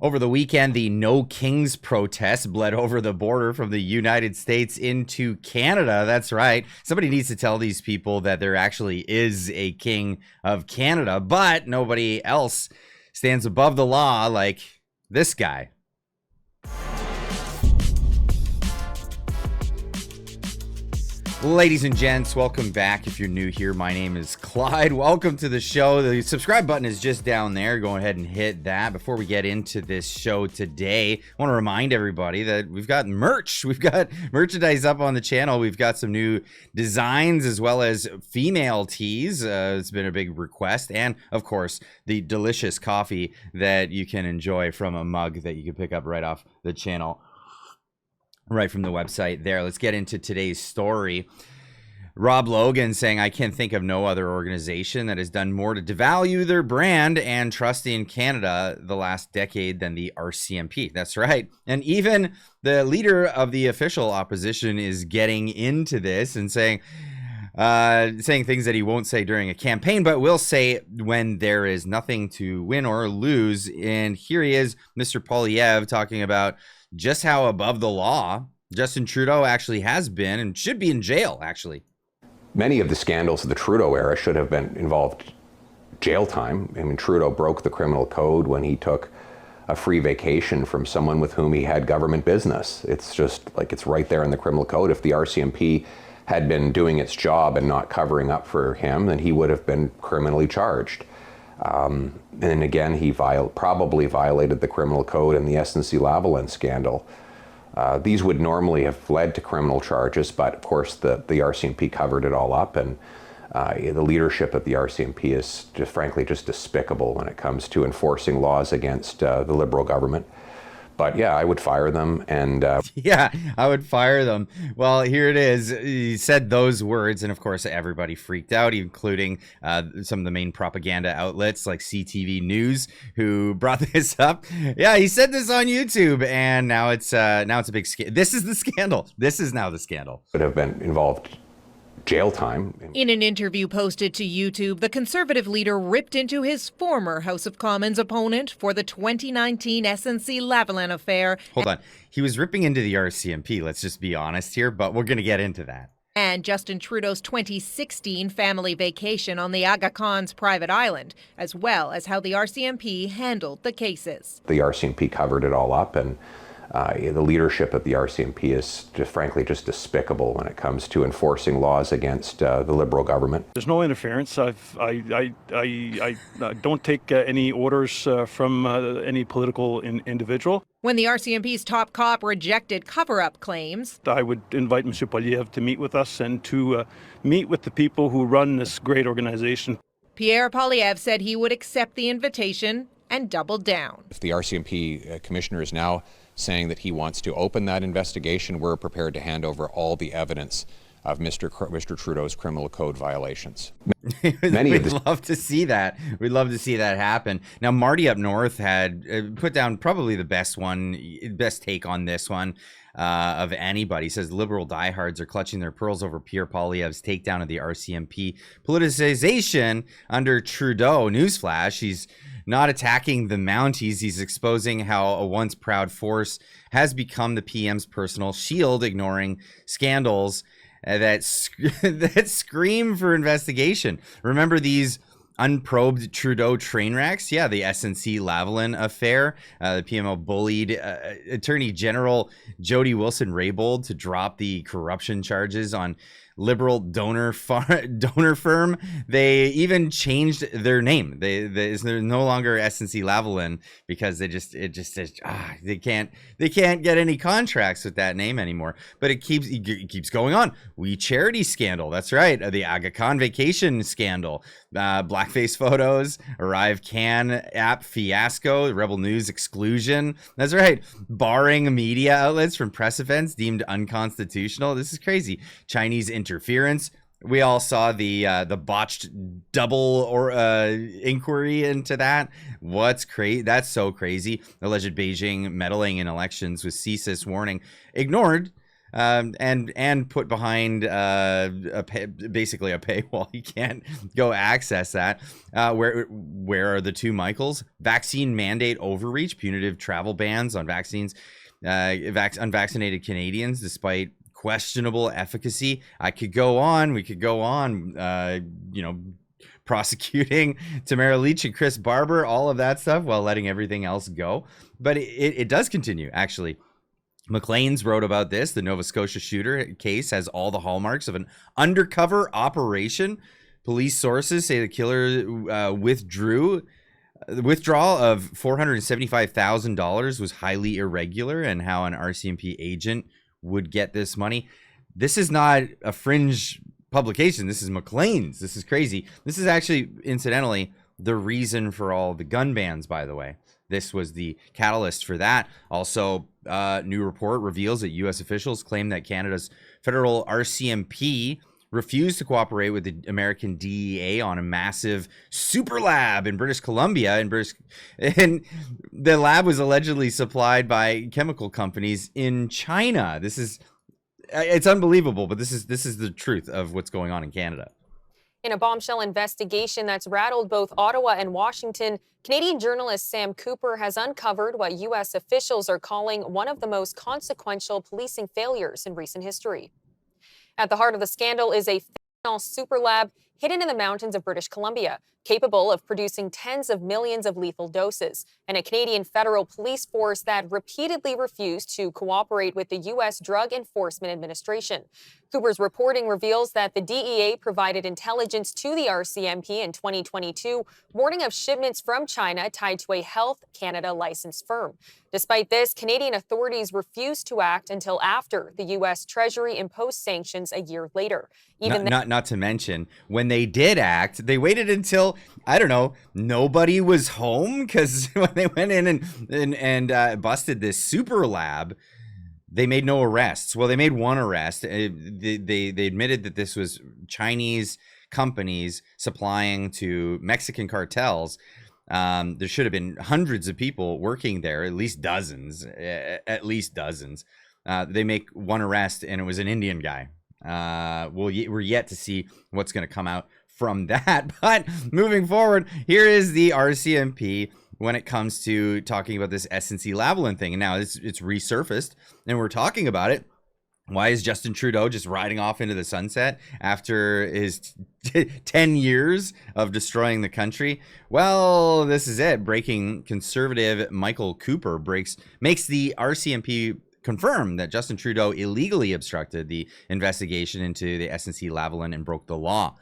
Over the weekend, the No Kings protest bled over the border from the United States into Canada. That's right. Somebody needs to tell these people that there actually is a king of Canada, but nobody else stands above the law like this guy. Ladies and gents, welcome back. If you're new here, my name is Clyde. Welcome to the show. The subscribe button is just down there. Go ahead and hit that. Before we get into this show today, I want to remind everybody that we've got merch. We've got merchandise up on the channel. We've got some new designs as well as female tees. It's been a big request. And, of course, the delicious coffee that you can enjoy from a mug that you can pick up right off the channel. Right from the website there. Let's get into today's story. Rob Logan saying, I can't think of no other organization that has done more to devalue their brand and trust in Canada the last decade than the RCMP. That's right. And even the leader of the official opposition is getting into this and saying things that he won't say during a campaign, but will say when there is nothing to win or lose. And here he is, Mr. Poilievre, talking about just how above the law Justin Trudeau actually has been and should be in jail, actually. Many of the scandals of the Trudeau era should have been involved jail time. I mean, Trudeau broke the criminal code when he took a free vacation from someone with whom he had government business. It's just like it's right there in the criminal code. If the RCMP had been doing its job and not covering up for him, then he would have been criminally charged. And again, he probably violated the criminal code in the SNC-Lavalin scandal. These would normally have led to criminal charges, but of course the RCMP covered it all up, and the leadership of the RCMP is frankly just despicable when it comes to enforcing laws against the Liberal government. But yeah, I would fire them. And yeah, I would fire them. Well, here it is. He said those words, and of course, everybody freaked out, including some of the main propaganda outlets like CTV News, who brought this up. Yeah, he said this on YouTube, and now it's a big scandal. This is the scandal. This is now the scandal. Would have been involved jail time. In an interview posted to YouTube, the Conservative leader ripped into his former House of Commons opponent for the 2019 SNC-Lavalin affair. Hold on. He was ripping into the RCMP, let's just be honest here, but we're going to get into that. And Justin Trudeau's 2016 family vacation on the Aga Khan's private island, as well as how the RCMP handled the cases. The RCMP covered it all up, and the leadership of the RCMP is frankly just despicable when it comes to enforcing laws against the Liberal government. There's no interference. I don't take any orders from any political individual. When the RCMP's top cop rejected cover-up claims, I would invite Mr. Poilievre to meet with us and to meet with the people who run this great organization. Pierre Poilievre said he would accept the invitation and double down. If the RCMP commissioner is now saying that he wants to open that investigation, we're prepared to hand over all the evidence of Mr. Trudeau's criminal code violations. We'd love to see that. We'd love to see that happen. Now, Marty up north had put down probably the best take on this one of anybody. He says Liberal diehards are clutching their pearls over Pierre Poilievre's takedown of the RCMP politicization under Trudeau. Newsflash, he's not attacking the Mounties. He's exposing how a once proud force has become the PM's personal shield, ignoring scandals that scream for investigation. Remember these unprobed Trudeau train wrecks? Yeah, the SNC-Lavalin affair. The PMO bullied Attorney General Jody Wilson-Raybould to drop the corruption charges on Liberal donor firm. They even changed their name. They're no longer SNC-Lavalin because they can't get any contracts with that name anymore. But it keeps going on. We charity scandal. That's right. The Aga Khan vacation scandal. Blackface photos. Arrive Can app fiasco. Rebel News exclusion. That's right. Barring media outlets from press events deemed unconstitutional. This is crazy. Chinese interference. We all saw the botched double inquiry into that. What's crazy? That's so crazy. Alleged Beijing meddling in elections with CSIS warning ignored and put behind basically a paywall. You can't go access that. Where are the two Michaels? Vaccine mandate overreach, punitive travel bans on vaccines, unvaccinated Canadians, despite questionable efficacy. I could go on. We could go on. Prosecuting Tamara Leach and Chris Barber, all of that stuff, while letting everything else go. But it does continue, actually. Maclean's wrote about this. The Nova Scotia shooter case has all the hallmarks of an undercover operation. Police sources say the killer withdrawal of $475,000 was highly irregular, and how an RCMP agent would get this money. This is not a fringe publication. This is Maclean's. This is crazy. This is actually, incidentally, the reason for all the gun bans, by the way. This was the catalyst for that. Also, new report reveals that U.S. officials claim that Canada's federal RCMP refused to cooperate with the American DEA on a massive superlab in British Columbia. And the lab was allegedly supplied by chemical companies in China. It's unbelievable, but this is the truth of what's going on in Canada. In a bombshell investigation that's rattled both Ottawa and Washington, Canadian journalist Sam Cooper has uncovered what U.S. officials are calling one of the most consequential policing failures in recent history. At the heart of the scandal is a fentanyl superlab hidden in the mountains of British Columbia, capable of producing tens of millions of lethal doses, and a Canadian federal police force that repeatedly refused to cooperate with the U.S. Drug Enforcement Administration. Cooper's reporting reveals that the DEA provided intelligence to the RCMP in 2022, warning of shipments from China tied to a Health Canada licensed firm. Despite this, Canadian authorities refused to act until after the U.S. Treasury imposed sanctions a year later. Not to mention, when they did act, they waited until, I don't know, nobody was home, because when they went in and busted this super lab, they made no arrests. Well, they made one arrest. They admitted that this was Chinese companies supplying to Mexican cartels. There should have been hundreds of people working there, at least dozens. They make one arrest, and it was an Indian guy. We're yet to see what's going to come out from that. But moving forward, here is the RCMP when it comes to talking about this SNC-Lavalin thing. And now it's resurfaced, and we're talking about it. Why is Justin Trudeau just riding off into the sunset after his 10 years of destroying the country? Well, this is it. Breaking Conservative Michael Cooper makes the RCMP confirm that Justin Trudeau illegally obstructed the investigation into the SNC-Lavalin and broke the law.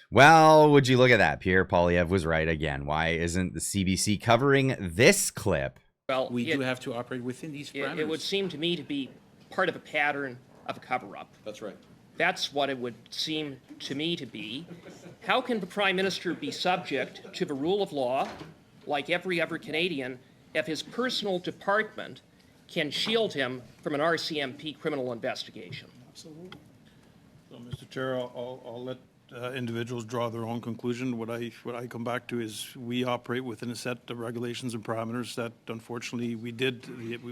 Well, would you look at that? Pierre Poilievre was right again. Why isn't the CBC covering this clip? Well, we do have to operate within these parameters. It would seem to me to be part of a pattern of a cover-up. That's right. That's what it would seem to me to be. How can the Prime Minister be subject to the rule of law, like every other Canadian, if his personal department can shield him from an RCMP criminal investigation? Absolutely. So, Mr. Chair, I'll let individuals draw their own conclusion. What I come back to is we operate within a set of regulations and parameters that, unfortunately, we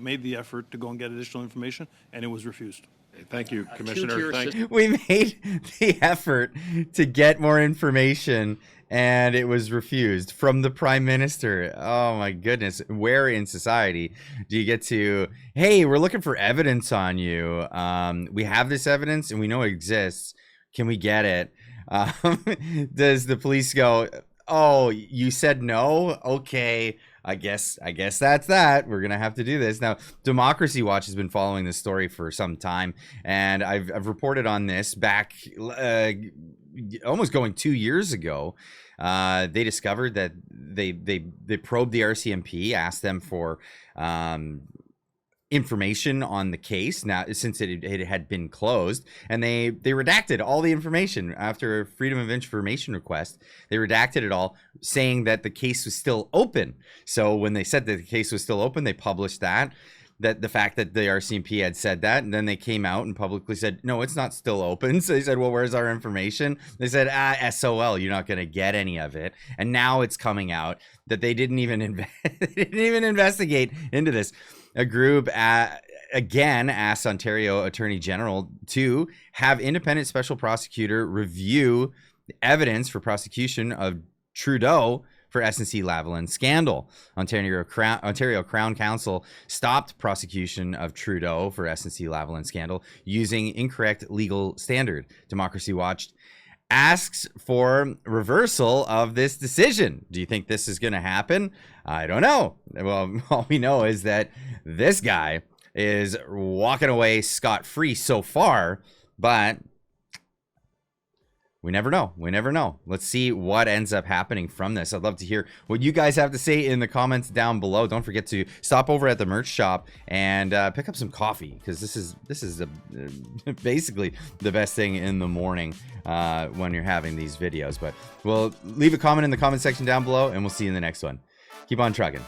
made the effort to go and get additional information, and it was refused. Thank you, Commissioner. We made the effort to get more information, and it was refused from the Prime Minister. Oh my goodness. Where in society do you get to, hey, we're looking for evidence on you. We have this evidence and we know it exists. Can we get it? Does the police go, oh, you said no? Okay, I guess that's that. We're gonna have to do this. Now, Democracy Watch has been following this story for some time, and I've reported on this back almost going 2 years ago. They discovered that they probed the RCMP, asked them for information on the case now since it had been closed, and they redacted all the information after a freedom of information request. They redacted it all, saying that the case was still open. So when they said that the case was still open, they published that the fact that the RCMP had said that, and then they came out and publicly said, no, it's not still open. So they said, well, where's our information? They said, SOL, you're not going to get any of it. And now it's coming out that they didn't even investigate into this. A group again asked Ontario Attorney General to have independent special prosecutor review evidence for prosecution of Trudeau for SNC-Lavalin scandal. Ontario Crown Council stopped prosecution of Trudeau for SNC-Lavalin scandal using incorrect legal standard. Democracy Watch asks for reversal of this decision. Do you think this is going to happen? I don't know. Well, all we know is that this guy is walking away scot-free so far, but we never know. We never know. Let's see what ends up happening from this. I'd love to hear what you guys have to say in the comments down below. Don't forget to stop over at the merch shop and pick up some coffee, because this is basically the best thing in the morning when you're having these videos. But we'll leave a comment in the comment section down below, and we'll see you in the next one. Keep on trucking.